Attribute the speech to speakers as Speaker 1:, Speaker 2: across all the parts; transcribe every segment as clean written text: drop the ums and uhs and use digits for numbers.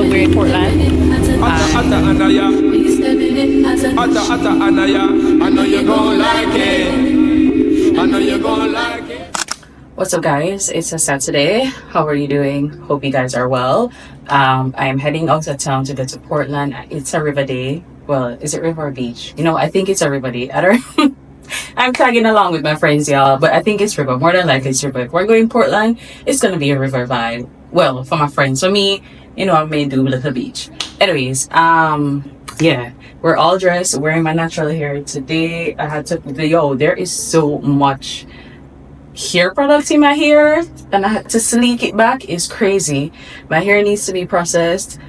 Speaker 1: somewhere in Portland. What's up, guys? It's a Saturday. How are you doing? Hope you guys are well. I am heading out of town to go to Portland. It's a river day. Well, is it river or beach? You know, I think it's a river day. I don't. I'm tagging along with my friends, y'all, but I think it's river. More than likely, it's river. If we're going Portland, it's gonna be a river vibe. Well, for my friends. For me, you know, I may do a little beach. Anyways, yeah, we're all dressed, wearing my natural hair today. I had to there is so much hair product in my hair, and I had to sleek it back. Is crazy. My hair needs to be processed.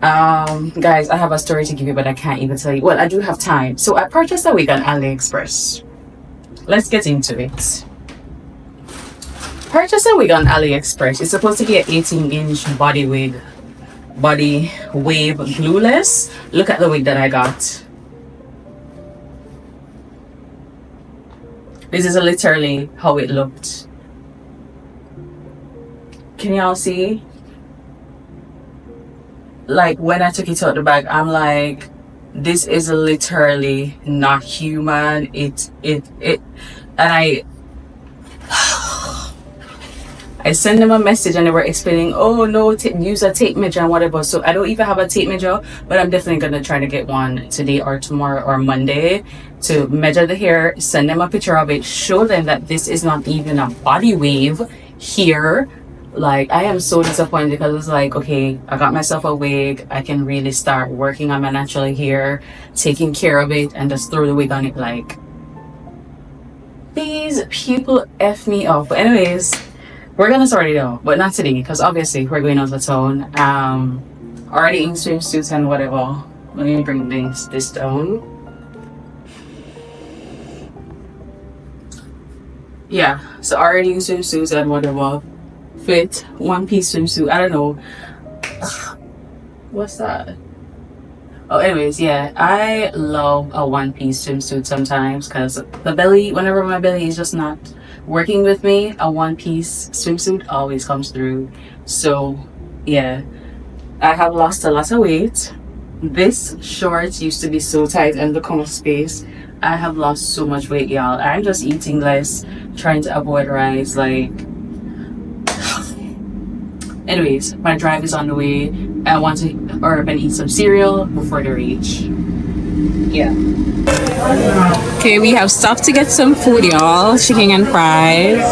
Speaker 1: Guys, I have a story to give you, but I can't even tell you. Well, I do have time. So I purchased a wig on AliExpress. Let's get into it. Purchased a wig on AliExpress. It's supposed to be an 18-inch body wig, body wave glueless. Look at the wig that I got. This is literally how it looked. Can y'all see? Like, when I took it out the bag, I'm like, this is literally not human. And I sent them a message and they were explaining, oh no, use a tape measure and whatever. So I don't even have a tape measure, but I'm definitely gonna try to get one today or tomorrow or Monday to measure the hair, send them a picture of it, show them that this is not even a body wave here. Like, I am so disappointed because it's like, okay, I got myself a wig. I can really start working on my natural hair, taking care of it, and just throw the wig on it. Like, these people F me off. But anyways, we're gonna sort it out, but not today, because obviously we're going out of town. Already in swimsuits and whatever. Let me bring this down. Yeah, so already in swimsuits and whatever. Fit one-piece swimsuit. I don't know. What's that? Oh, anyways, yeah, I love a one-piece swimsuit sometimes because the belly, whenever my belly is just not working with me, a one-piece swimsuit always comes through. So yeah, I have lost a lot of weight. This short used to be so tight and look how much space. I have lost so much weight, y'all. I'm just eating less, trying to avoid rice. Like, anyways, my drive is on the way. I want to urb and eat some cereal before the reach. Yeah. Okay, we have stopped to get some food, y'all. Chicken and fries.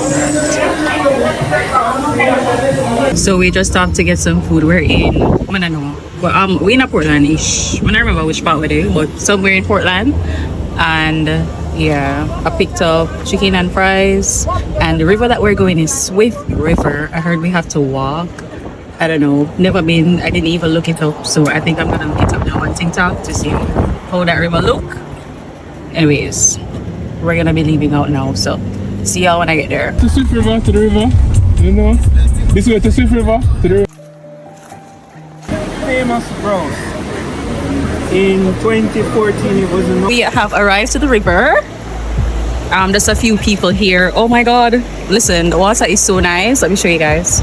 Speaker 1: So we just stopped to get some food. We're in, I don't know. But we're in a Portland-ish. I don't remember which part we're in, but somewhere in Portland. And yeah, I picked up chicken and fries. And the river that we're going is Swift River. I heard we have to walk. I don't know, never been. I didn't even look it up, so I think I'm gonna look it up now on TikTok to see how that river look. Anyways, we're gonna be leaving out now, so see y'all when I get there.
Speaker 2: To Swift River, to the river, you know, this way to Swift River, to the river. Famous bros. In 2014 it was
Speaker 1: We have arrived to the river. There's a few people here. Oh my god, listen, the water is so nice. Let me show you guys.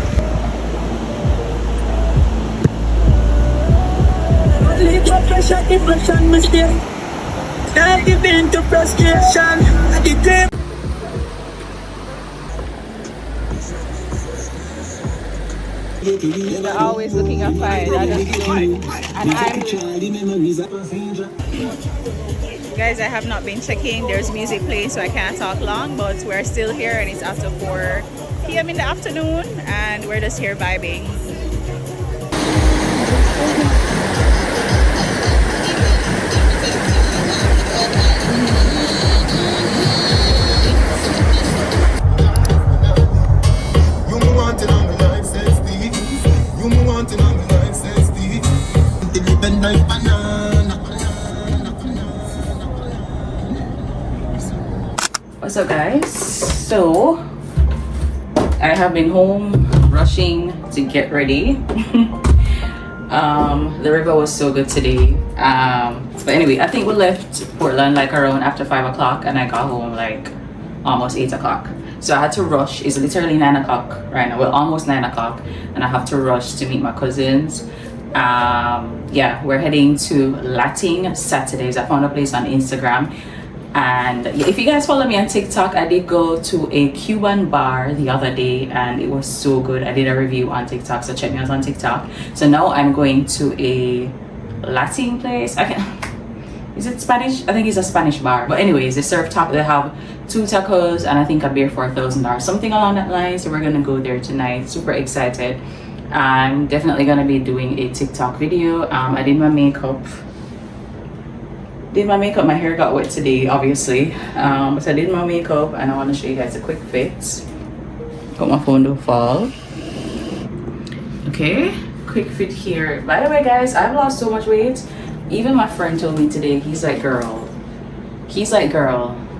Speaker 1: They're always looking at fire. Guys, I have not been checking. There's music playing, so I can't talk long, but we're still here and it's after 4 p.m. in the afternoon and we're just here vibing. What's up, guys? So I have been home rushing to get ready. The river was so good today. But anyway, I think we left Portland like around after 5 o'clock and I got home like almost 8 o'clock. So I had to rush. It's literally 9 o'clock right now. Well, almost 9 o'clock, and I have to rush to meet my cousins. Yeah, we're heading to Latin Saturdays. I found a place on Instagram. And if you guys follow me on TikTok, I did go to a Cuban bar the other day and it was so good. I did a review on TikTok, so check me out on TikTok. So now I'm going to a Latin place. Is it Spanish? I think it's a Spanish bar. But anyways, they serve they have 2 tacos and I think a beer for $1,000, something along that line. So we're gonna go there tonight. Super excited. I'm definitely gonna be doing a TikTok video. I did my makeup. My hair got wet today, obviously. But I did my makeup and I want to show you guys a quick fit. Got my phone to fall. Okay, quick fit here. By the way, guys, I've lost so much weight. Even my friend told me today, he's like, girl,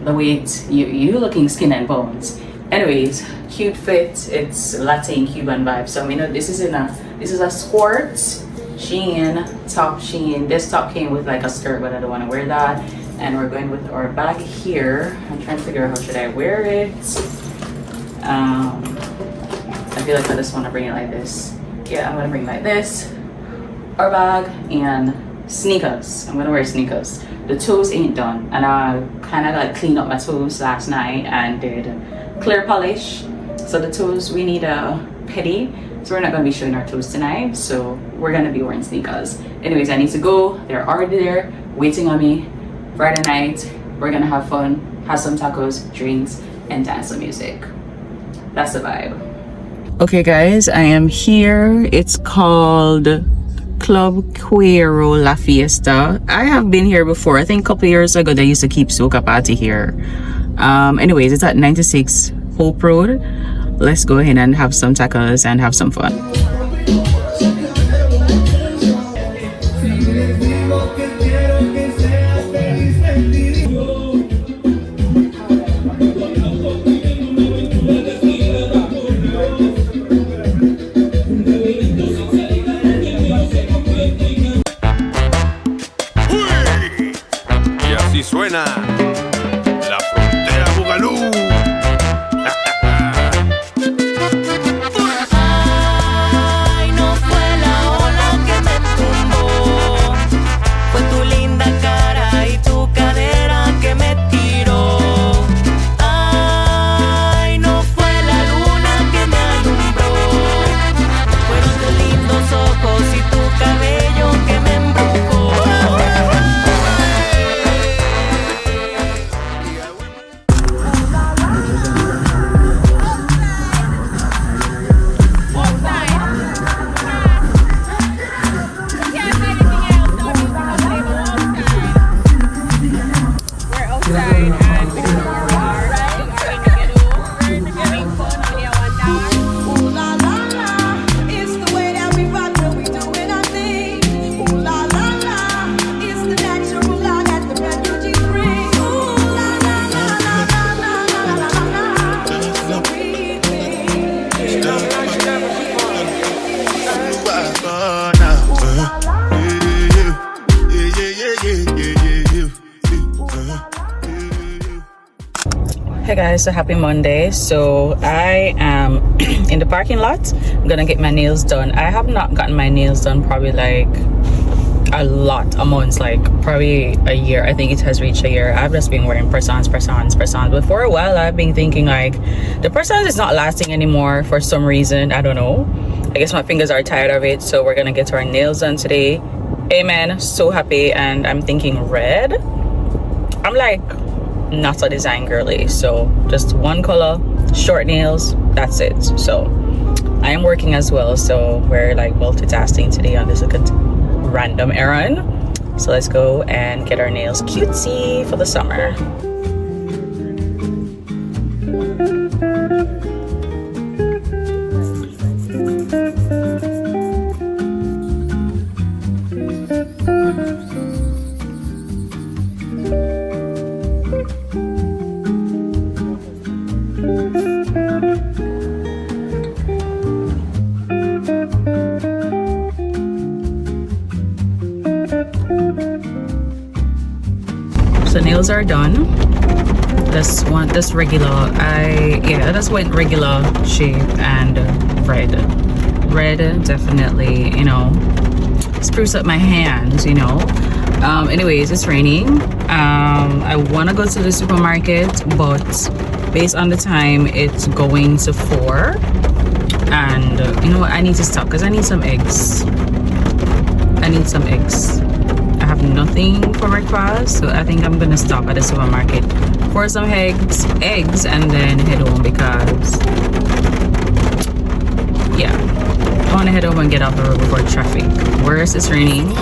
Speaker 1: the weight, you looking skin and bones. Anyways, cute fit. It's Latin Cuban vibe. So you know, this is a sport Shein top. This top came with like a skirt, but I don't want to wear that. And we're going with our bag here. I'm trying to figure out how should I wear it. I feel like I just want to bring it like this. Yeah, I'm gonna bring it like this. Our bag and sneakers. I'm gonna wear sneakers. The toes ain't done, and I kind of like cleaned up my toes last night and did clear polish. So the toes, we need a pedi. So we're not going to be showing our toes tonight, so we're going to be wearing sneakers. Anyways, I need to go. They're already there waiting on me. Friday night, we're going to have fun, have some tacos, drinks, and dance some music. That's the vibe. Okay guys, I am here. It's called Club Cuero La Fiesta. I have been here before. I think a couple years ago they used to keep soca party here. Anyways, it's at 96 Hope Road. Let's go ahead and have some tacos and have some fun.
Speaker 3: Y así suena la frontera Bugalú.
Speaker 1: Hey guys, so happy Monday. So I am in the parking lot. I'm gonna get my nails done. I have not gotten my nails done probably like a month, like probably a year. I think it has reached a year. I've just been wearing press-ons. But for a while I've been thinking like the press-ons is not lasting anymore for some reason. I don't know. I guess my fingers are tired of it. So we're gonna get our nails done today. Amen. So happy. And I'm thinking red. I'm like not a design girly, so just one color, short nails, that's it. So I am working as well, so we're like multitasking today on this random errand. So let's go and get our nails cutesy for the summer. So nails are done. This regular, I just went regular shape and red definitely, you know, spruce up my hands, you know. Anyways, it's raining. I want to go to the supermarket, but based on the time, it's going to 4. And you know what? I need to stop because I need some eggs. I have nothing for breakfast, so I think I'm gonna stop at the supermarket for some eggs, and then head home because, yeah, I want to head home and get off the road before traffic. Worse, it's raining.